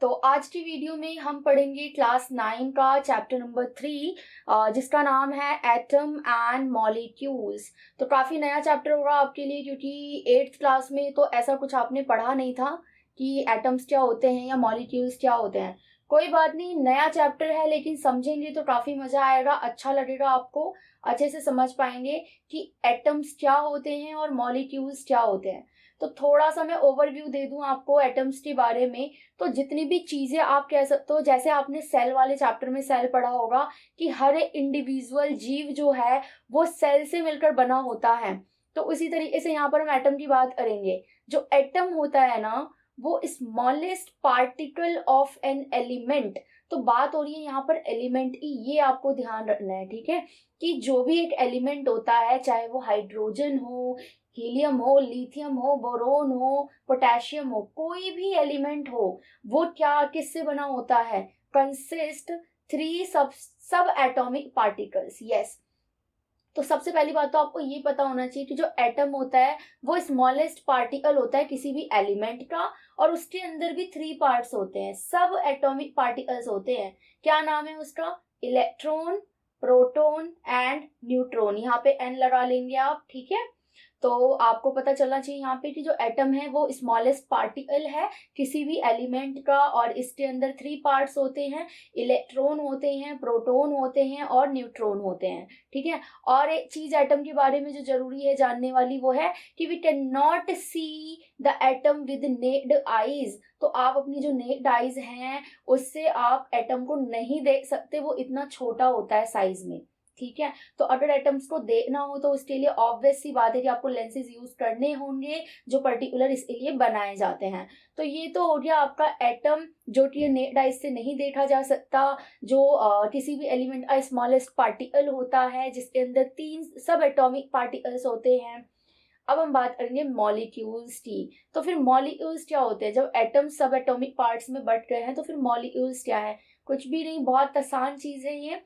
तो आज की वीडियो में हम पढ़ेंगे क्लास 9 का चैप्टर नंबर 3 जिसका नाम है एटम एंड मॉलिक्यूल्स। तो काफ़ी नया चैप्टर होगा आपके लिए क्योंकि 8th क्लास में तो ऐसा कुछ आपने पढ़ा नहीं था कि एटम्स क्या होते हैं या मॉलिक्यूल्स क्या होते हैं। कोई बात नहीं, नया चैप्टर है लेकिन समझेंगे तो काफ़ी मज़ा आएगा, अच्छा लगेगा, आपको अच्छे से समझ पाएंगे कि एटम्स क्या होते हैं और मॉलिक्यूल्स क्या होते हैं। तो थोड़ा सा मैं ओवरव्यू दे दूं आपको एटम्स के बारे में। तो जितनी भी चीजें आप कह सकते हो, जैसे आपने सेल वाले चैप्टर में सेल पढ़ा होगा कि हर एक इंडिविजुअल जीव जो है वो सेल से मिलकर बना होता है। तो उसी तरीके से यहाँ पर हम एटम की बात करेंगे। जो एटम होता है ना, वो smallest particle of an element. तो बात हो रही है यहाँ पर एलिमेंट की, ये आपको ध्यान रखना है, ठीक है। कि जो भी एक एलिमेंट होता है, चाहे वो हाइड्रोजन हो, हीलियम हो, लिथियम हो, बोरोन हो, पोटेशियम हो, कोई भी एलिमेंट हो, वो क्या किससे बना होता है? कंसिस्ट थ्री सब एटॉमिक पार्टिकल्स। यस। तो सबसे पहली बात तो आपको ये पता होना चाहिए कि जो एटम होता है वो स्मॉलेस्ट पार्टिकल होता है किसी भी एलिमेंट का, और उसके अंदर भी 3 पार्ट्स होते हैं, सब एटॉमिक पार्टिकल्स होते हैं। क्या नाम है उसका? Electron, proton and neutron. यहाँ पे एन लगा लेंगे आप, ठीक है। तो आपको पता चलना चाहिए यहाँ पे कि जो एटम है वो स्मॉलेस्ट पार्टिकल है किसी भी एलिमेंट का, और इसके अंदर 3 पार्ट्स होते हैं, इलेक्ट्रॉन होते हैं, प्रोटॉन होते हैं और न्यूट्रॉन होते हैं, ठीक है। और एक चीज एटम के बारे में जो जरूरी है जानने वाली वो है कि we can not see the atom with naked eyes. तो आप अपनी जो नेक्ड आईज हैं उससे आप एटम को नहीं देख सकते, वो इतना छोटा होता है साइज में, ठीक है। तो अगर एटम्स को देखना हो तो उसके लिए ऑब्वियस सी बात है कि आपको लेंसेज यूज करने होंगे जो पर्टिकुलर इसके लिए बनाए जाते हैं। तो ये तो हो गया आपका एटम, जो कि नेक्ड आइज से नहीं देखा जा सकता, जो किसी भी एलिमेंट का स्मॉलेस्ट पार्टिकल होता है जिसके अंदर 3 सब एटॉमिक पार्टिकल्स होते हैं। अब हम बात करेंगे मॉलिक्यूल्स की। तो फिर मॉलिक्यूल्स क्या होते हैं? जब एटम सब एटॉमिक पार्ट्स में बट गए हैं तो फिर मॉलिक्यूल्स क्या है? कुछ भी नहीं, बहुत आसान चीज है ये।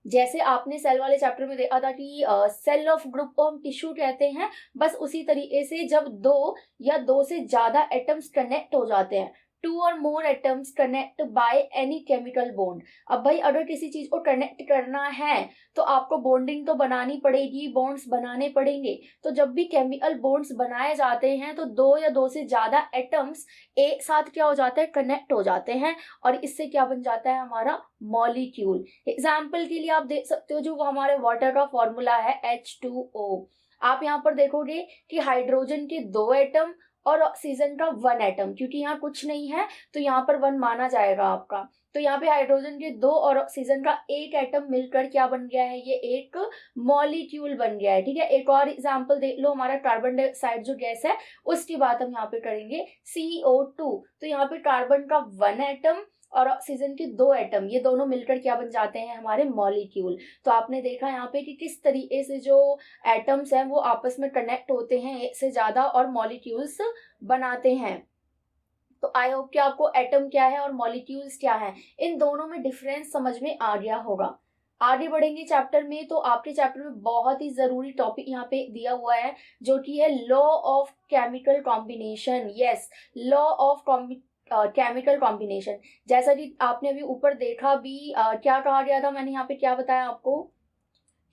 जैसे आपने सेल वाले चैप्टर में देखा था कि सेल ऑफ ग्रुप को हम टिश्यू कहते हैं, बस उसी तरीके से जब 2 या 2 से ज्यादा एटम्स कनेक्ट हो जाते हैं, 2 और मोर atoms connect by any chemical bond. अब भाई अगर किसी चीज को कनेक्ट करना है तो आपको बॉन्डिंग तो बनानी पड़ेगी, बॉन्ड्स बनाने पड़ेंगे। तो जब भी केमिकल बॉन्ड्स बनाए जाते हैं तो 2 या 2 से ज्यादा एटम्स एक साथ क्या हो जाते हैं? कनेक्ट हो जाते हैं, और इससे क्या बन जाता है? हमारा मॉलिक्यूल। एग्जाम्पल के लिए आप देख सकते हो जो हमारे वाटर का फॉर्मूला है H2O। आप यहाँ पर देखोगे कि हाइड्रोजन के 2 एटम और ऑक्सीजन का 1 एटम, क्योंकि यहाँ कुछ नहीं है तो यहाँ पर 1 माना जाएगा आपका। तो यहाँ पे हाइड्रोजन के 2 और ऑक्सीजन का 1 एटम मिलकर क्या बन गया है? ये एक मॉलिक्यूल बन गया है, ठीक है। एक और एग्जाम्पल देख लो, हमारा कार्बन डाइऑक्साइड जो गैस है उसकी बात हम यहाँ पे करेंगे, CO2। तो यहाँ पे कार्बन का 1 एटम और ऑक्सीजन के 2 एटम, ये दोनों मिलकर क्या बन जाते हैं? हमारे मॉलिक्यूल। तो आपने देखा यहाँ पे कि किस तरीके से जो एटम्स हैं वो आपस में कनेक्ट होते हैं एक से ज्यादा और मॉलिक्यूल्स बनाते हैं। तो आई होप कि आपको एटम क्या है और मॉलिक्यूल्स क्या है, इन दोनों में डिफरेंस समझ में आ गया होगा। आगे बढ़ेंगे चैप्टर में, तो आपके चैप्टर में बहुत ही जरूरी टॉपिक यहाँ पे दिया हुआ है जो कि है law of chemical combination. Yes, law of chemical combination. जैसा कि आपने अभी ऊपर देखा भी, क्या कहा गया था, मैंने यहाँ पे क्या बताया आपको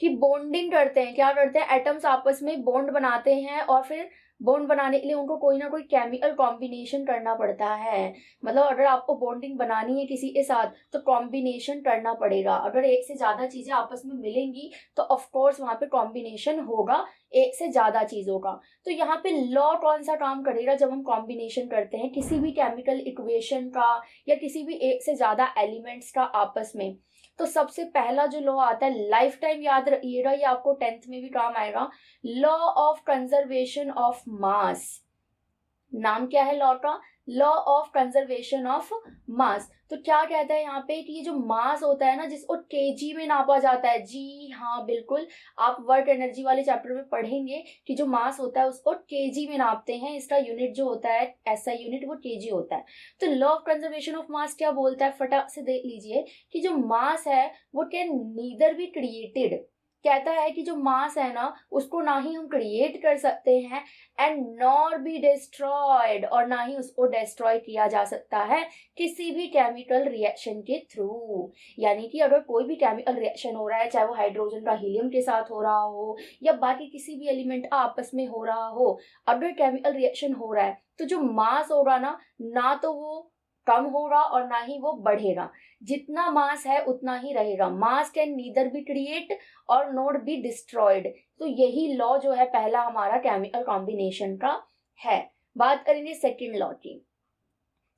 कि बॉन्डिंग करते हैं। क्या करते हैं? एटम्स आपस में बॉन्ड बनाते हैं, और फिर बॉन्ड बनाने के लिए उनको कोई ना कोई केमिकल कॉम्बिनेशन करना पड़ता है। मतलब अगर आपको बॉन्डिंग बनानी है किसी के साथ तो कॉम्बिनेशन करना पड़ेगा। अगर एक से ज्यादा चीजें आपस में मिलेंगी तो ऑफ कोर्स वहां पे कॉम्बिनेशन होगा एक से ज्यादा चीजों का। तो यहाँ पे लॉ कौन सा काम करेगा जब हम कॉम्बिनेशन करते हैं किसी भी केमिकल इक्वेशन का या किसी भी एक से ज्यादा एलिमेंट्स का आपस में? तो सबसे पहला जो लॉ आता है, लाइफ टाइम याद रखिएगा, ये आपको 10th में भी काम आएगा, law of conservation of mass. नाम क्या है लॉ का? Law of conservation of mass. तो क्या कहता है यहाँ पे कि ये जो मास होता है ना, जिसको केजी में नापा जाता है। जी हाँ, बिल्कुल, आप वर्क एनर्जी वाले चैप्टर में पढ़ेंगे कि जो मास होता है उसको केजी में नापते हैं, इसका यूनिट जो होता है ऐसा यूनिट वो केजी होता है। तो law of conservation of mass क्या बोलता है? फटाक से देख लीजिए कि जो मास है वो कैन नीदर बी क्रिएटेड, कहता है कि जो मास है ना उसको ना ही हम क्रिएट कर सकते हैं एंड नॉर बी डिस्ट्रॉयड, और ना ही उसको डिस्ट्रॉय किया जा सकता है किसी भी केमिकल रिएक्शन के थ्रू। यानी कि अगर कोई भी केमिकल रिएक्शन हो रहा है, चाहे वो हाइड्रोजन का हीलियम के साथ हो रहा हो या बाकी किसी भी एलिमेंट का आपस में हो रहा हो, अगर केमिकल रिएक्शन हो रहा है तो जो मास होगा ना तो वो कम होगा और ना ही वो बढ़ेगा। जितना मास है उतना ही रहेगा। मास कैन नीदर बी क्रिएट और नॉट बी डिस्ट्रॉयड। तो यही लॉ जो है पहला हमारा केमिकल कॉम्बिनेशन का है। बात करेंगे सेकंड लॉ की।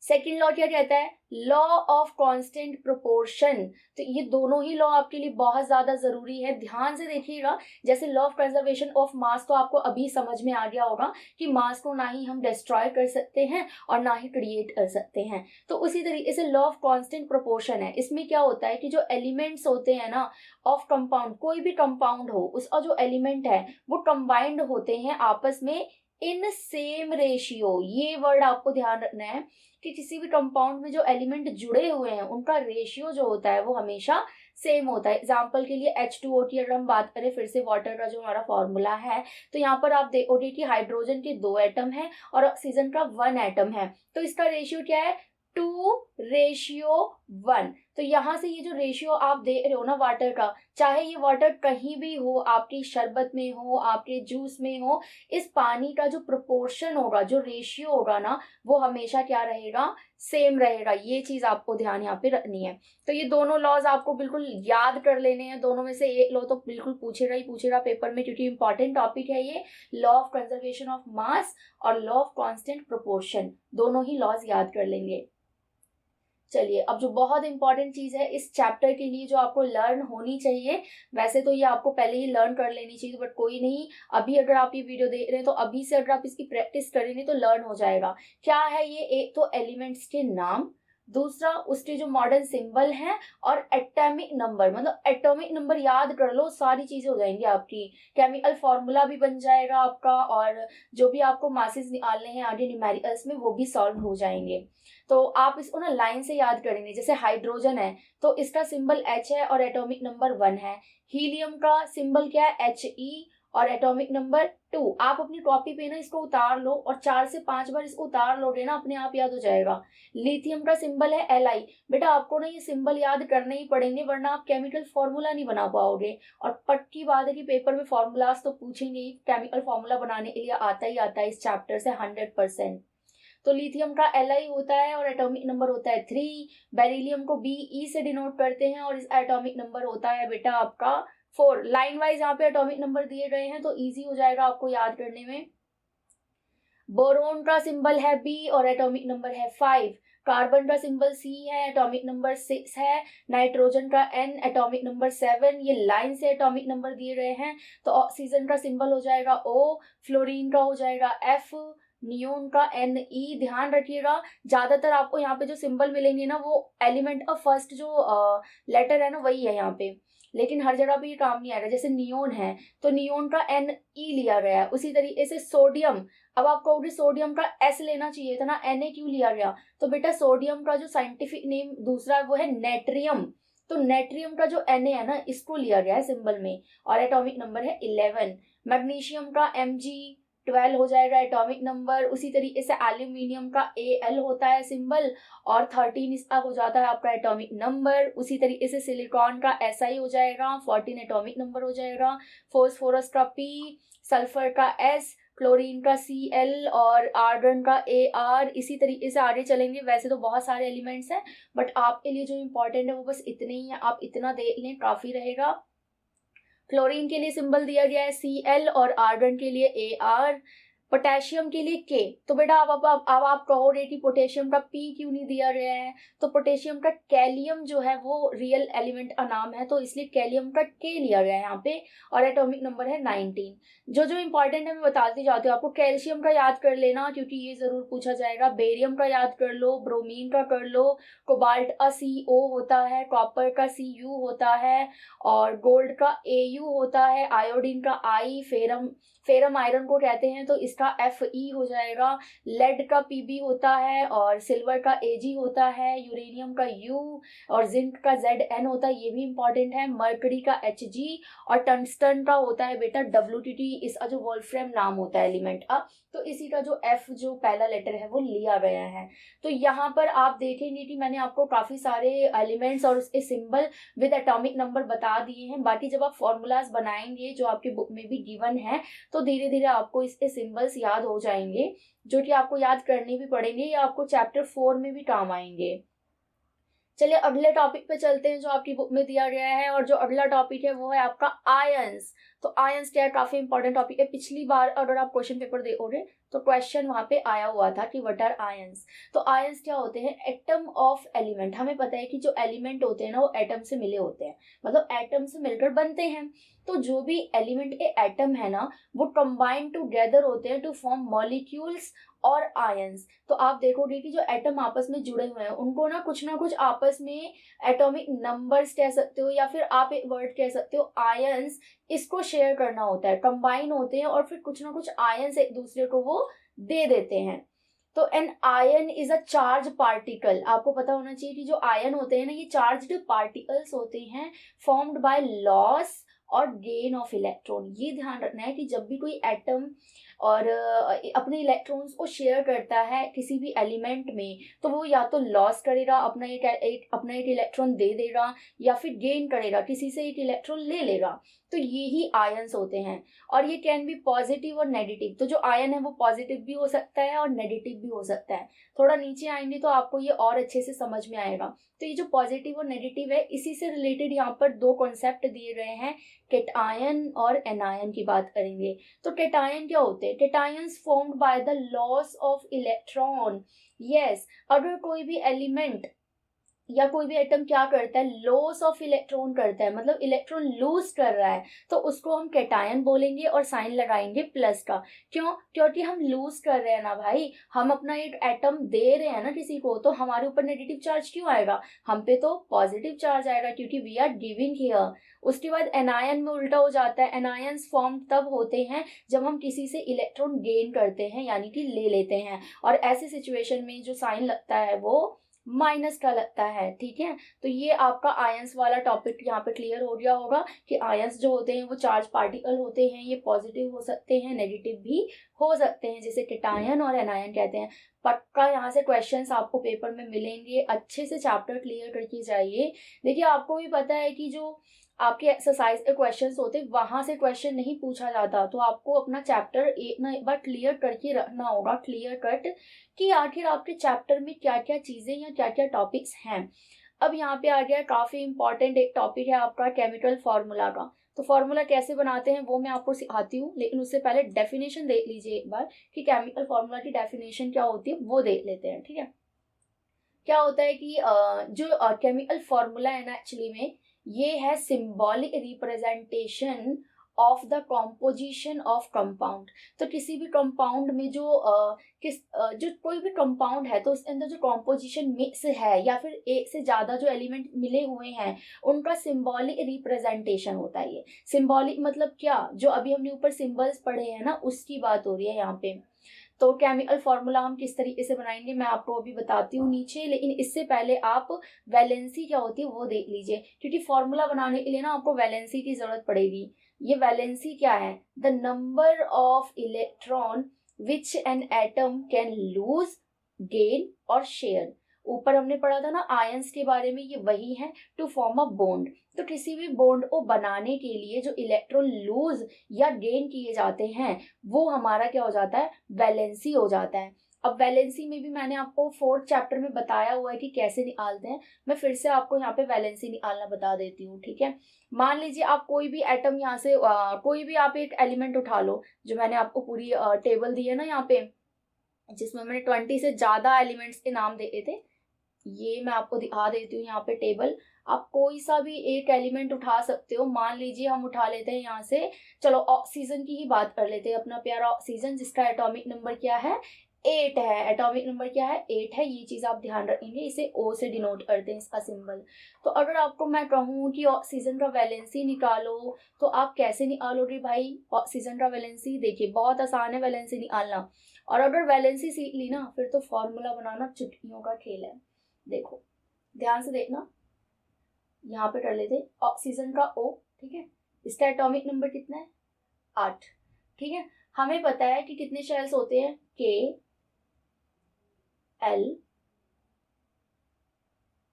सेकेंड लॉ क्या कहता है? Law of constant proportion. तो ये दोनों ही लॉ आपके लिए बहुत ज्यादा जरूरी है, ध्यान से देखिएगा। जैसे law of conservation of mass तो आपको अभी समझ में आ गया होगा कि मास को ना ही हम डिस्ट्रॉय कर सकते हैं और ना ही क्रिएट कर सकते हैं। तो उसी तरीके से लॉ ऑफ कांस्टेंट प्रोपोर्शन है। इसमें क्या होता है कि जो एलिमेंट्स होते हैं ना ऑफ कंपाउंड, कोई भी कंपाउंड हो उसका जो एलिमेंट है वो कंबाइंड होते हैं आपस में इन सेम रेशियो। ये वर्ड आपको ध्यान रखना है कि किसी भी कंपाउंड में जो एलिमेंट जुड़े हुए हैं उनका रेशियो जो होता है वो हमेशा सेम होता है। एग्जाम्पल के लिए H2O की अगर हम बात करें फिर से वाटर का जो हमारा फॉर्मूला है, तो यहाँ पर आप देखोगे कि हाइड्रोजन के 2 एटम है और ऑक्सीजन का 1 एटम है। तो इसका रेशियो क्या है? 2:1। तो यहाँ से ये जो रेशियो आप देख रहे हो ना वाटर का, चाहे ये वाटर कहीं भी हो, आपकी शरबत में हो, आपके जूस में हो, इस पानी का जो प्रोपोर्शन होगा, जो रेशियो होगा ना, वो हमेशा क्या रहेगा? सेम रहेगा। ये चीज आपको ध्यान यहाँ पे रखनी है। तो ये दोनों लॉज आपको बिल्कुल याद कर लेने हैं। दोनों में से एक लॉ तो बिल्कुल पूछेगा ही पूछेगा पेपर में, क्योंकि इंपॉर्टेंट टॉपिक है ये। Law of conservation of mass और लॉ ऑफ कांस्टेंट प्रोपोर्शन, दोनों ही लॉज याद कर लेंगे। चलिए, अब जो बहुत इंपॉर्टेंट चीज है इस चैप्टर के लिए जो आपको लर्न होनी चाहिए, वैसे तो ये आपको पहले ही लर्न कर लेनी चाहिए, बट कोई नहीं, अभी अगर आप ये वीडियो देख रहे हैं तो अभी से अगर आप इसकी प्रैक्टिस करेंगे तो लर्न हो जाएगा। क्या है ये? एक तो एलिमेंट्स के नाम, दूसरा उसके जो मॉडर्न सिंबल हैं, और एटॉमिक नंबर। मतलब एटॉमिक नंबर याद कर लो, सारी चीजें हो जाएंगी आपकी। केमिकल फॉर्मूला भी बन जाएगा आपका, और जो भी आपको मासेस निकालने हैं आगे न्यूमेरिकल्स में वो भी सॉल्व हो जाएंगे। तो आप इसको ना लाइन से याद करेंगे। जैसे हाइड्रोजन है तो इसका सिंबल H है और एटॉमिक नंबर 1 है। हीलियम का सिंबल क्या है? He और एटॉमिक नंबर 2। आप अपनी कॉपी पे ना इसको उतार लो और 4 से 5 बार इसको उतार लोगे ना, अपने आप याद हो जाएगा। लिथियम का सिंबल है Li। बेटा आपको ना ये सिंबल याद करने ही पड़ेंगे, वरना आप केमिकल फॉर्मूला नहीं बना पाओगे। और पक्की बात है कि पेपर में फॉर्मूलाज तो पूछेंगे ही, केमिकल फॉर्मूला बनाने के लिए आता ही आता है इस चैप्टर से 100%। तो लिथियम का Li होता है और एटॉमिक नंबर होता है 3। बेरिलियम को Be से डिनोट करते हैं और इसका एटॉमिक नंबर होता है बेटा आपका 4। लाइन वाइज यहाँ पे एटॉमिक नंबर दिए गए हैं तो इजी हो जाएगा आपको याद करने में। बोरोन का सिंबल है B और एटॉमिक नंबर है 5। कार्बन का सिंबल C है, एटॉमिक नंबर 6 है। नाइट्रोजन का N, एटॉमिक नंबर 7। ये लाइन से एटॉमिक नंबर दिए गए हैं। तो ऑक्सीजन का सिंबल हो जाएगा O, फ्लोरीन का हो जाएगा F, नियोन का Ne। ध्यान रखिएगा, ज्यादातर आपको यहाँ पे जो सिंबल मिलेंगे ना वो एलिमेंट का फर्स्ट जो लेटर है ना वही है यहाँ पे, लेकिन हर जगह पे ये काम नहीं आएगा। जैसे नियोन है तो नियोन का Ne लिया गया है। उसी तरीके से सोडियम, अब आप कहोगे सोडियम का S लेना चाहिए था ना, Na क्यों लिया गया? तो बेटा सोडियम का जो साइंटिफिक नेम दूसरा है वो है नेट्रियम। तो नेट्रियम का जो Na है ना इसको लिया गया है सिंबल में, और एटॉमिक नंबर है 11। मैग्नीशियम का Mg12 हो जाएगा एटॉमिक नंबर। उसी तरीके से एल्यूमिनियम का Al होता है सिंबल, और 13 इसका हो जाता है आपका एटॉमिक नंबर। उसी तरीके से सिलिकॉन का Si हो जाएगा, 14 एटॉमिक नंबर हो जाएगा। फोस्फोरस का P, सल्फर का S, क्लोरीन का Cl और आर्गन का Ar। इसी तरीके से आगे चलेंगे। वैसे तो बहुत सारे एलिमेंट्स हैं, बट आपके लिए जो इम्पोर्टेंट है वो बस इतने ही है, आप इतना देख लें काफी रहेगा। क्लोरीन के लिए सिंबल दिया गया है Cl और आर्गन के लिए Ar। पोटेशियम के लिए K। तो बेटा अब आप कहोगे कि पोटेशियम का P क्यों नहीं दिया गया है? तो पोटेशियम का कैलियम जो है वो रियल एलिमेंट का नाम है, तो इसलिए कैलियम का K लिया गया है यहाँ पे, और एटॉमिक नंबर है 19। जो जो इंपॉर्टेंट है मैं बताती जाती हूँ आपको। कैल्शियम का याद कर लेना क्योंकि ये जरूर पूछा जाएगा। बेरियम का याद कर लो, ब्रोमीन का कर लो, कोबाल्ट का CO होता है, कॉपर का Cu होता है, और गोल्ड का Au होता है, आयोडीन का I, फेरम आयरन को कहते हैं तो इसका Fe हो जाएगा। लेड का Pb होता है और सिल्वर का Ag होता है, यूरेनियम का U और जिंक का Zn होता है, ये भी इंपॉर्टेंट है। मर्करी का Hg और टंगस्टन का होता है बेटा WTT, इसका जो वोल्फ्राम नाम होता है एलिमेंट का। तो इसी का जो F जो पहला लेटर है वो लिया गया है। तो यहाँ पर आप देखेंगे कि मैंने आपको काफी सारे एलिमेंट्स और उसके सिंबल विद एटॉमिक नंबर बता दिए हैं। बाकी जब आप फॉर्मूलाज बनाएंगे जो आपके बुक में भी गिवन है तो धीरे धीरे आपको इसके सिंबल्स याद हो जाएंगे, जो कि आपको याद करने भी पड़ेंगे या आपको चैप्टर 4 में भी काम आएंगे। चलिए अगले टॉपिक पे चलते हैं जो आपकी बुक में दिया गया है, और जो अगला टॉपिक है वो है आपका आयंस। तो आयंस क्या है, काफी इंपॉर्टेंट टॉपिक है। पिछली बार अगर आप क्वेश्चन पेपर देखोगे तो क्वेश्चन वहां पे आया हुआ था कि व्हाट आर आयंस। तो आयंस क्या होते हैं, एटम ऑफ एलिमेंट। हमें पता है कि जो एलिमेंट होते हैं ना वो एटम से मिले होते हैं, मतलब एटम से मिलकर बनते हैं। तो जो भी एलिमेंट के एटम है ना वो कंबाइन टूगेदर होते हैं टू फॉर्म मॉलिक्यूल्स और आयंस। तो आप देखोगे कि जो एटम आपस में जुड़े हुए हैं उनको ना कुछ आपस में एटॉमिक नंबर्स कह सकते हो या फिर आप एक वर्ड कह सकते हो आयंस, इसको शेयर करना होता है, कंबाइन होते हैं और फिर कुछ ना कुछ आयंस एक दूसरे को वो दे देते हैं। तो an ion is a charge particle. आपको पता होना चाहिए कि जो आयन होते हैं ना ये चार्ज्ड पार्टिकल्स होते हैं फॉर्म्ड बाय लॉस और गेन ऑफ इलेक्ट्रॉन। ये ध्यान रखना है कि जब भी कोई एटम और अपने इलेक्ट्रॉन्स को शेयर करता है किसी भी एलिमेंट में तो वो या तो लॉस करेगा, अपना एक इलेक्ट्रॉन दे देगा, या फिर गेन करेगा, किसी से एक इलेक्ट्रॉन ले लेगा। तो ये ही आयंस होते हैं और ये कैन बी पॉजिटिव और नेगेटिव। तो जो आयन है वो पॉजिटिव भी हो सकता है और नेगेटिव भी हो सकता है। थोड़ा नीचे आएंगे तो आपको ये और अच्छे से समझ में आएगा। तो ये जो पॉजिटिव और नेगेटिव है इसी से रिलेटेड यहाँ पर दो कॉन्सेप्ट दिए गए हैं, केटायन और एनायन की बात करेंगे। तो केटायन क्या होते हैं, cations formed by the loss of electron. Yes, अगर कोई भी एलिमेंट या कोई भी एटम क्या करता है, लॉस ऑफ इलेक्ट्रॉन करता है, मतलब इलेक्ट्रॉन लूज कर रहा है, तो उसको हम केटायन बोलेंगे और साइन लगाएंगे प्लस का। क्यों, क्योंकि हम लूज कर रहे हैं ना भाई, हम अपना एक एटम दे रहे हैं ना किसी को, तो हमारे ऊपर नेगेटिव चार्ज क्यों आएगा, हम पे तो पॉजिटिव चार्ज आएगा क्योंकि वी आर गिविंग हियर। उसके बाद एनायन में उल्टा हो जाता है। एनायंस फॉर्म तब होते हैं जब हम किसी से इलेक्ट्रॉन गेन करते हैं यानी कि ले लेते हैं, और ऐसी सिचुएशन में जो साइन लगता है वो माइनस का लगता है। ठीक है, तो ये आपका आयंस वाला टॉपिक यहाँ पे क्लियर हो गया होगा कि आयंस जो होते हैं वो चार्ज पार्टिकल होते हैं, ये पॉजिटिव हो सकते हैं, नेगेटिव भी हो सकते हैं, जिसे केटायन और एनायन कहते हैं। पक्का यहाँ से क्वेश्चंस आपको पेपर में मिलेंगे, अच्छे से चैप्टर क्लियर करके जाइए। देखिए आपको भी पता है कि जो आपके एक्सरसाइज के क्वेश्चंस होते वहां से क्वेश्चन नहीं पूछा जाता, तो आपको अपना चैप्टर एक ना एक बार क्लियर करके रखना होगा, क्लियर कट, कि आखिर आपके चैप्टर में क्या क्या चीजें या क्या क्या टॉपिक्स हैं। अब यहाँ पे आ गया काफी इंपॉर्टेंट एक टॉपिक है आपका केमिकल फॉर्मूला का। तो फॉर्मूला कैसे बनाते हैं वो मैं आपको सिखाती हूँ, लेकिन उससे पहले डेफिनेशन देख लीजिए एक बार कि केमिकल फॉर्मूला की डेफिनेशन क्या होती है वो देख लेते हैं। ठीक है, क्या होता है कि जो केमिकल फॉर्मूला है ना एक्चुअली में ये है symbolic representation of the composition of compound. तो किसी भी कंपाउंड में जो जो कोई भी कंपाउंड है तो उसके अंदर जो कॉम्पोजिशन मिक्स है या फिर एक से ज्यादा जो एलिमेंट मिले हुए हैं उनका सिंबॉलिक रिप्रेजेंटेशन होता है। ये सिंबॉलिक मतलब क्या, जो अभी हमने ऊपर सिंबल्स पढ़े हैं ना उसकी बात हो रही है यहाँ पे। तो केमिकल फॉर्मूला हम किस तरीके से बनाएंगे मैं आपको अभी बताती हूँ नीचे, लेकिन इससे पहले आप वैलेंसी क्या होती है वो देख लीजिए, क्योंकि फॉर्मूला बनाने के लिए ना आपको वैलेंसी की जरूरत पड़ेगी। ये वैलेंसी क्या है, the number of electron which an atom can lose, gain और शेयर। ऊपर हमने पढ़ा था ना आयंस के बारे में, ये वही है टू फॉर्म अ बॉन्ड। तो किसी भी बॉन्ड को बनाने के लिए जो इलेक्ट्रॉन लूज या गेन किए जाते हैं वो हमारा क्या हो जाता है, वैलेंसी हो जाता है। अब वैलेंसी में भी मैंने आपको 4th चैप्टर में बताया हुआ है कि कैसे निकालते हैं, मैं फिर से आपको यहाँ पे वैलेंसी निकालना बता देती हूँ। ठीक है, मान लीजिए आप कोई भी एटम यहाँ से कोई भी आप एक एलिमेंट उठा लो, जो मैंने आपको पूरी टेबल दी है ना यहाँ पे, जिसमें मैंने 20 से ज्यादा एलिमेंट्स के नाम दिए थे, ये मैं आपको दिखा देती हूँ यहाँ पे टेबल। आप कोई सा भी एक एलिमेंट उठा सकते हो। मान लीजिए हम उठा लेते हैं यहाँ से, चलो ऑक्सीजन की ही बात कर लेते हैं, अपना प्यारा ऑक्सीजन जिसका एटॉमिक नंबर क्या है 8 है, एटॉमिक नंबर क्या है 8 है, ये चीज आप ध्यान रखेंगे, इसे O से डिनोट करते हैं इसका सिंबल। तो अगर आपको मैं कहूँ कि ऑक्सीजन का वैलेंसी निकालो तो आप कैसे निकालोगे भाई ऑक्सीजन का वैलेंसी? देखिए बहुत आसान है वैलेंसी निकालना, और अगर वैलेंसी सीख ली ना फिर तो फॉर्मूला बनाना चुटकियों का खेल है। देखो ध्यान से देखना, यहाँ पे कर लेते ऑक्सीजन का O, ठीक है, इसका एटॉमिक नंबर कितना है 8, ठीक है। हमें पता है कि कितने शेल्स होते हैं K L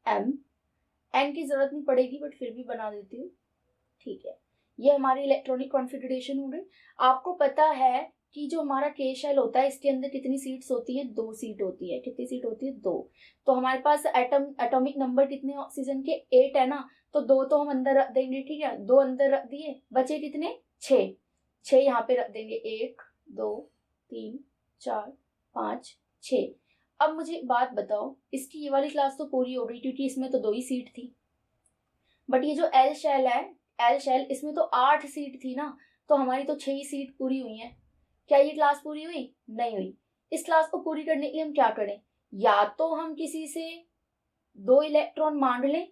M, N की जरूरत नहीं पड़ेगी बट फिर भी बना देती हूँ, ठीक है। ये हमारी इलेक्ट्रॉनिक कॉन्फ़िगरेशन हो गई। आपको पता है कि जो हमारा के शेल होता है इसके अंदर कितनी सीट्स होती है? 2 सीट होती है। कितनी सीट होती है? 2। तो हमारे पास एटॉमिक नंबर कितने ऑक्सीजन के 8 है ना, तो 2 तो हम अंदर रख देंगे, ठीक है, 2 अंदर रख दिए, बचे कितने 6, 6 यहाँ पे रख देंगे, 1 2 3 4 5 6। अब मुझे एक बात बताओ, इसकी ये वाली क्लास तो पूरी हो गई क्योंकि इसमें तो 2 ही सीट थी, बट ये जो एल शेल है, एल शेल, इसमें तो 8 सीट थी ना, तो हमारी तो 6 ही सीट पूरी हुई है। क्या ये क्लास पूरी हुई? नहीं हुई। इस क्लास को पूरी करने के लिए हम क्या करें? या तो हम किसी से 2 इलेक्ट्रॉन मांग लें,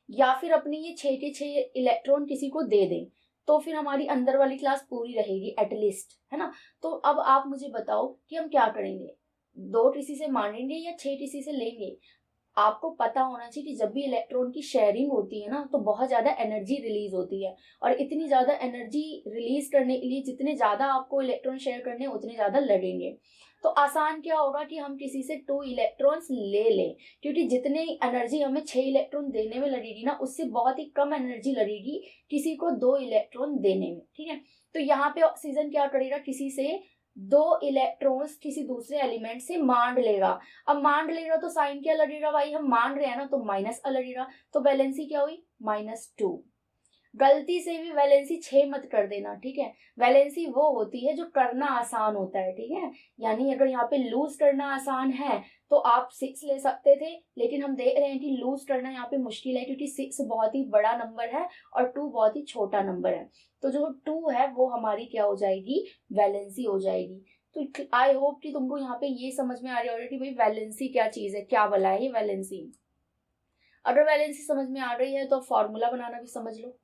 या फिर अपनी ये 6 के 6 इलेक्ट्रॉन किसी को दे दें, तो फिर हमारी अंदर वाली क्लास पूरी रहेगी एटलीस्ट, है ना। तो अब आप मुझे बताओ कि हम क्या करेंगे, 2 किसी से मांगेंगे या 6 किसी से लेंगे? आपको पता होना चाहिए कि जब भी इलेक्ट्रॉन की शेयरिंग होती है ना तो बहुत ज्यादा एनर्जी रिलीज होती है, और इतनी ज्यादा एनर्जी रिलीज करने के लिए जितने ज्यादा आपको इलेक्ट्रॉन शेयर करने उतने ज्यादा लगेंगे। तो आसान क्या होगा कि हम किसी से 2 इलेक्ट्रॉन्स ले लें, क्योंकि जितने एनर्जी हमें 6 इलेक्ट्रॉन देने में लगेगी ना उससे बहुत ही कम एनर्जी लगेगी किसी को 2 इलेक्ट्रॉन देने में, ठीक है। तो यहाँ पे ऑक्सीजन क्या करेगा, किसी से 2 इलेक्ट्रॉन्स किसी दूसरे एलिमेंट से मांग लेगा। अब मांग लेगा तो साइन क्या लगेगा भाई, हम मांग रहे हैं ना, तो माइनस अ लगेगा, तो वैलेंसी क्या हुई -2। गलती से भी वैलेंसी 6 मत कर देना, ठीक है। वैलेंसी वो होती है जो करना आसान होता है, ठीक है। यानी अगर यहाँ पे लूज करना आसान है तो आप 6 ले सकते थे, लेकिन हम देख रहे हैं कि लूज करना यहाँ पे मुश्किल है क्योंकि 6 बहुत ही बड़ा नंबर है और 2 बहुत ही छोटा नंबर है। तो जो 2 है वो हमारी क्या हो जाएगी, वैलेंसी हो जाएगी। तो आई होप कि तुमको यहाँ पे ये समझ में आ रही होगी कि भाई वैलेंसी क्या चीज है, क्या भला है ये वैलेंसी। अगर वैलेंसी समझ में आ रही है तो फॉर्मूला बनाना भी समझ लो।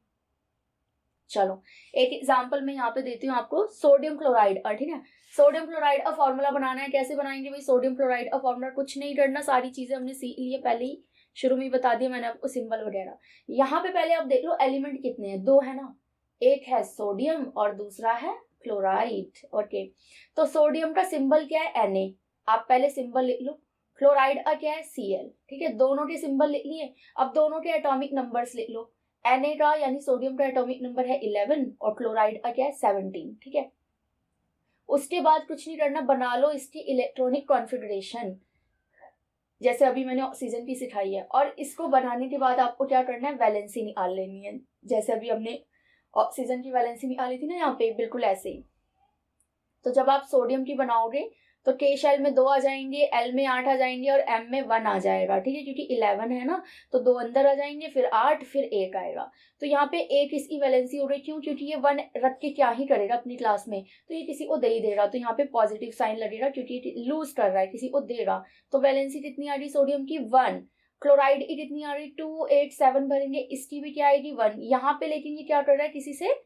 चलो एक एग्जांपल मैं यहाँ पे देती हूँ आपको, सोडियम क्लोराइड, ठीक है। सोडियम क्लोराइड का फॉर्मूला बनाना है, कैसे बनाएंगे भाई सोडियम क्लोराइड का फॉर्मूला? कुछ नहीं करना, सारी चीजें हमने सीख ली है पहले ही, शुरू में ही बता दिया मैंने आपको सिंबल वगैरह। यहाँ पे पहले आप देख लो एलिमेंट कितने हैं, 2 है ना, एक है सोडियम और दूसरा है क्लोराइड, ओके। तो सोडियम का सिंबल क्या है Na, आप पहले सिंबल लिख लो। क्लोराइड का क्या है Cl, ठीक है, दोनों के सिंबल लिख लिए। अब दोनों के एटॉमिक नंबर्स लिख लो। Na का यानी सोडियम का एटॉमिक नंबर है 11 और क्लोराइड का क्या है 17, ठीक है। उसके बाद कुछ नहीं करना, बना लो इसकी इलेक्ट्रॉनिक कॉन्फ़िगरेशन जैसे अभी मैंने ऑक्सीजन की सिखाई है, और इसको बनाने के बाद आपको क्या करना है, वैलेंसी निकाल लेनी है, जैसे अभी हमने ऑक्सीजन की वैलेंसी निकाली थी ना यहाँ पे, बिल्कुल ऐसे ही। तो जब आप सोडियम की बनाओगे तो के शेल में 2 आ जाएंगे, एल में 8 आ जाएंगे और एम में 1 आ जाएगा, ठीक है, क्योंकि 11 है ना, तो 2 अंदर आ जाएंगे, फिर 8, फिर 1 आएगा। तो यहाँ पे 1 इसकी वैलेंसी हो रही, क्यों? क्योंकि ये 1 रख के क्या ही करेगा अपनी क्लास में, तो ये किसी को दे ही देगा, तो यहाँ पे पॉजिटिव साइन लगेगा क्योंकि लूज कर रहा है, किसी को देगा। तो वैलेंसी कितनी आ रही सोडियम की 1, क्लोराइड की कितनी आ रही 2 8 7 भरेंगे, इसकी भी क्या आएगी 1 यहाँ पे, लेकिन ये क्या कर रहा है, किसी से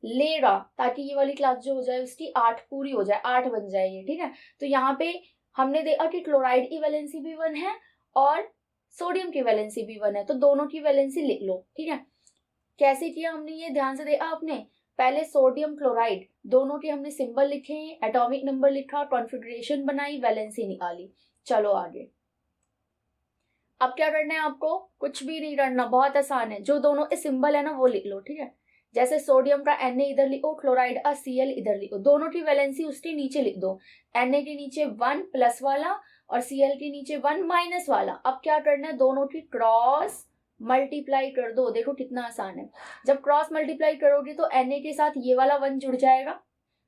लेगा ताकि ये वाली क्लास जो हो जाए उसकी 8 पूरी हो जाए, 8 बन जाए ये, ठीक है। तो यहाँ पे हमने देखा कि क्लोराइड की वैलेंसी भी 1 है और सोडियम की वैलेंसी भी 1 है, तो दोनों की वैलेंसी लिख लो, ठीक है। कैसे किया हमने ये ध्यान से देखा आपने, पहले सोडियम क्लोराइड दोनों के हमने सिंबल लिखे, एटॉमिक नंबर लिखा, कॉन्फ़िगरेशन बनाई, वैलेंसी निकाली। चलो आगे, अब क्या करना है आपको, कुछ भी नहीं करना, बहुत आसान है, जो दोनों के सिंबल है ना वो लिख लो, ठीक है। जैसे सोडियम का Na इधर लिखो, क्लोराइड का Cl इधर लिखो, दोनों की वैलेंसी उसके नीचे लिख दो, Na के नीचे 1 प्लस वाला और Cl के नीचे 1 माइनस वाला। अब क्या करना है, दोनों की क्रॉस मल्टीप्लाई कर दो, देखो कितना आसान है। जब क्रॉस मल्टीप्लाई करोगे तो Na के साथ ये वाला 1 जुड़ जाएगा,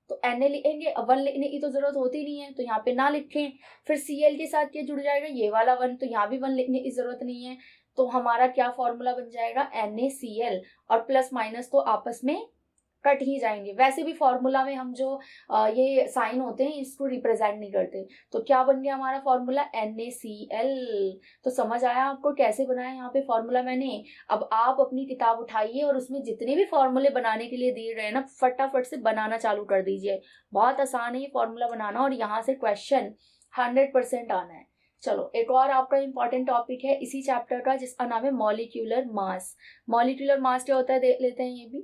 तो Na लिखेंगे, अब 1 लिखने की तो जरूरत होती नहीं है तो यहाँ पे ना लिखें। फिर Cl के साथ ये जुड़ जाएगा, ये वाला 1, तो यहाँ भी 1 लिखने की जरूरत नहीं है। तो हमारा क्या फॉर्मूला बन जाएगा, NaCl, और प्लस माइनस तो आपस में कट ही जाएंगे। वैसे भी फॉर्मूला में हम जो ये साइन होते हैं इसको रिप्रेजेंट नहीं करते। तो क्या बन गया हमारा फॉर्मूला, NaCl। तो समझ आया आपको कैसे बनाया यहाँ पे फॉर्मूला मैंने। अब आप अपनी किताब उठाइए और उसमें जितने भी फॉर्मूले बनाने के लिए दिए गए ना फटाफट से बनाना चालू कर दीजिए। बहुत आसान है ये फॉर्मूला बनाना और यहाँ से क्वेश्चन 100% आना है। चलो एक और आपका इंपॉर्टेंट टॉपिक है इसी चैप्टर का जिसका नाम है मॉलिक्यूलर मास। मॉलिक्यूलर मास क्या होता है देख लेते हैं। ये भी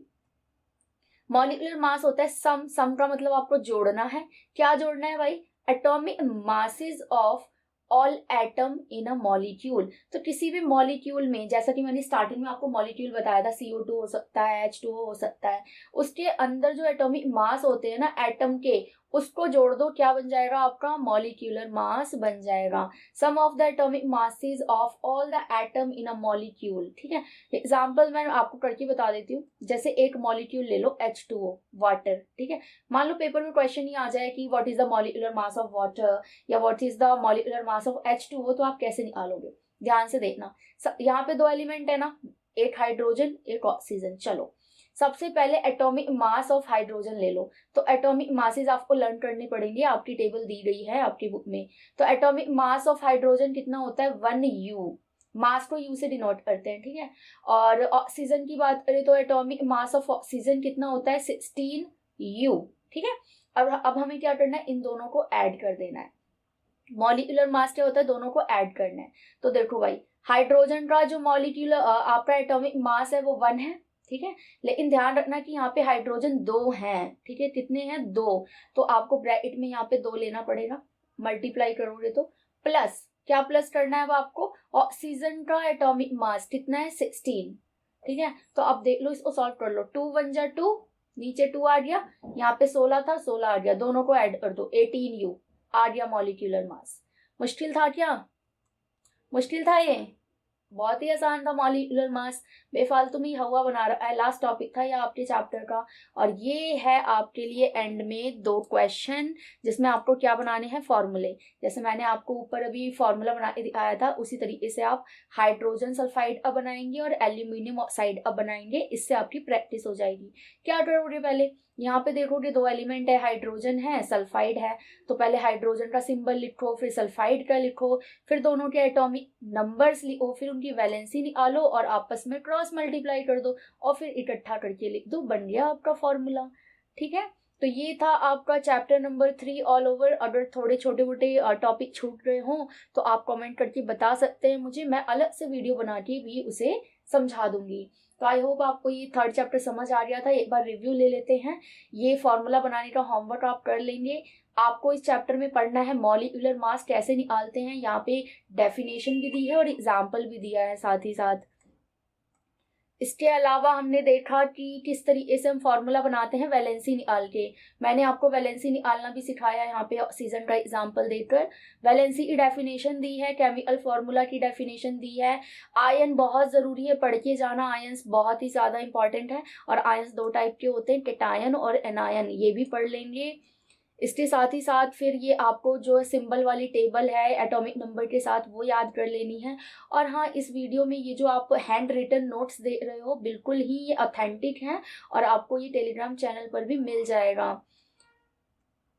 मॉलिक्यूलर मास होता है सम का मतलब आपको जोड़ना है। क्या जोड़ना है भाई, atomic masses of all atom in a molecule. तो किसी भी मॉलिक्यूल में, जैसा कि मैंने स्टार्टिंग में आपको मॉलिक्यूल बताया था, CO2 हो सकता है, H2O हो सकता है, उसके अंदर जो एटॉमिक मास होते हैं ना एटम के, उसको जोड़ दो, क्या बन जाएगा आपका, मॉलिक्यूलर मास बन जाएगा। Sum of the atomic masses of all the atom in a molecule. ठीक है, एग्जाम्पल मैं आपको करके बता देती हूँ। जैसे एक मॉलिक्यूल ले लो H2O, वाटर। ठीक है, मान लो पेपर में क्वेश्चन ही आ जाए कि what is the molecular mass of water या what is the molecular mass of H2O, तो आप कैसे निकालोगे, ध्यान से देखना। यहाँ पे दो एलिमेंट है ना, एक हाइड्रोजन एक ऑक्सीजन। चलो सबसे पहले एटॉमिक मास ऑफ हाइड्रोजन ले लो। तो एटॉमिक मासेस आपको लर्न करने पड़ेंगे, आपकी टेबल दी गई है आपकी बुक में। तो एटॉमिक मास ऑफ हाइड्रोजन कितना होता है, 1U। मास को U से डिनोट करते हैं। ठीक है, और ऑक्सीजन की बात करें तो एटॉमिक मास ऑफ ऑक्सीजन कितना होता है, 16U। ठीक है, अब हमें क्या करना है, इन दोनों को ऐड कर देना है। मॉलिक्यूलर मास क्या होता है, दोनों को ऐड करना है। तो देखो भाई, हाइड्रोजन का जो मॉलिक्यूलर आपका एटॉमिक मास है वो 1 है। ठीक है, लेकिन ध्यान रखना कि यहाँ पे हाइड्रोजन 2 हैं। ठीक है, कितने हैं, 2। तो आपको ब्रैकेट में यहाँ पे 2 लेना पड़ेगा, मल्टीप्लाई करोगे तो। प्लस क्या प्लस करना है, वो आपको ऑक्सीजन का एटॉमिक मास कितना है, 16। ठीक है, तो अब देख लो, इसको सॉल्व कर लो। 2 1 जा 2, नीचे 2 आ गया, यहाँ पे 16 था, 16 आ गया, दोनों को ऐड कर दो, 18U आ गया मॉलिक्यूलर मास। मुश्किल था क्या, मुश्किल था ये, बहुत ही आसान था मॉलिक्यूलर मास। बेफालतू में हवा बना रहा है। लास्ट टॉपिक था ये आपके चैप्टर का, और ये है आपके लिए एंड में 2 क्वेश्चन जिसमें आपको क्या बनाने हैं, फॉर्मूले। जैसे मैंने आपको ऊपर अभी फॉर्मूला बना के दिखाया था, उसी तरीके से आप हाइड्रोजन सल्फाइड अब बनाएंगे और एल्यूमिनियम ऑक्साइड अब बनाएंगे। इससे आपकी प्रैक्टिस हो जाएगी। क्या करोगे, पहले यहाँ पे देखोगे 2 एलिमेंट है, हाइड्रोजन है, सल्फाइड है। तो पहले हाइड्रोजन का सिंबल लिखो, फिर सल्फाइड का लिखो, फिर दोनों के एटॉमिक नंबर्स लिखो, फिर उनकी वैलेंसी निकालो और आपस में क्रॉस मल्टीप्लाई कर दो और फिर इकट्ठा करके लिख दो, बन गया आपका फॉर्मूला। ठीक है, तो ये था आपका चैप्टर नंबर 3 ऑल ओवर। अगर थोड़े छोटे मोटे टॉपिक छूट गए हों तो आप कमेंट करके बता सकते हैं मुझे, मैं अलग से वीडियो बना के भी उसे समझा दूंगी। तो आई होप आपको ये 3rd चैप्टर समझ आ गया था। एक बार रिव्यू ले लेते हैं। ये फॉर्मूला बनाने का होमवर्क आप कर लेंगे। आपको इस चैप्टर में पढ़ना है मॉलिक्यूलर मास कैसे निकालते हैं, यहाँ पे डेफिनेशन भी दी है और एग्जाम्पल भी दिया है साथ ही साथ। इसके अलावा हमने देखा कि किस तरीके से हम फॉर्मूला बनाते हैं वैलेंसी निकाल के। मैंने आपको वैलेंसी निकालना भी सिखाया यहाँ पे ऑक्सीजन का एग्जांपल देकर। वैलेंसी की डेफिनेशन दी है, केमिकल फॉर्मूला की डेफिनेशन दी है। आयन बहुत ज़रूरी है, पढ़ के जाना, आयन्स बहुत ही ज़्यादा इंपॉर्टेंट है। और आयन्स 2 टाइप के होते हैं, कैटायन और एनायन, ये भी पढ़ लेंगे। इसके साथ ही साथ फिर ये आपको जो सिंबल वाली टेबल है एटॉमिक नंबर के साथ वो याद कर लेनी है। और हाँ, इस वीडियो में ये जो आप हैंड रिटन नोट्स दे रहे हो बिल्कुल ही ये ऑथेंटिक हैं और आपको ये टेलीग्राम चैनल पर भी मिल जाएगा।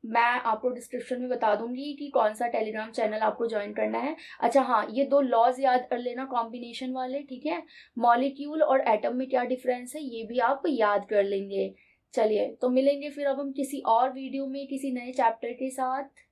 मैं आपको डिस्क्रिप्शन में बता दूंगी कि कौन सा टेलीग्राम चैनल आपको ज्वाइन करना है। अच्छा हाँ, ये 2 लॉज याद कर लेना कॉम्बिनेशन वाले। ठीक है, मॉलिक्यूल और एटम में क्या डिफरेंस है ये भी आप याद कर लेंगे। चलिए, तो मिलेंगे फिर अब हम किसी और वीडियो में किसी नए चैप्टर के साथ।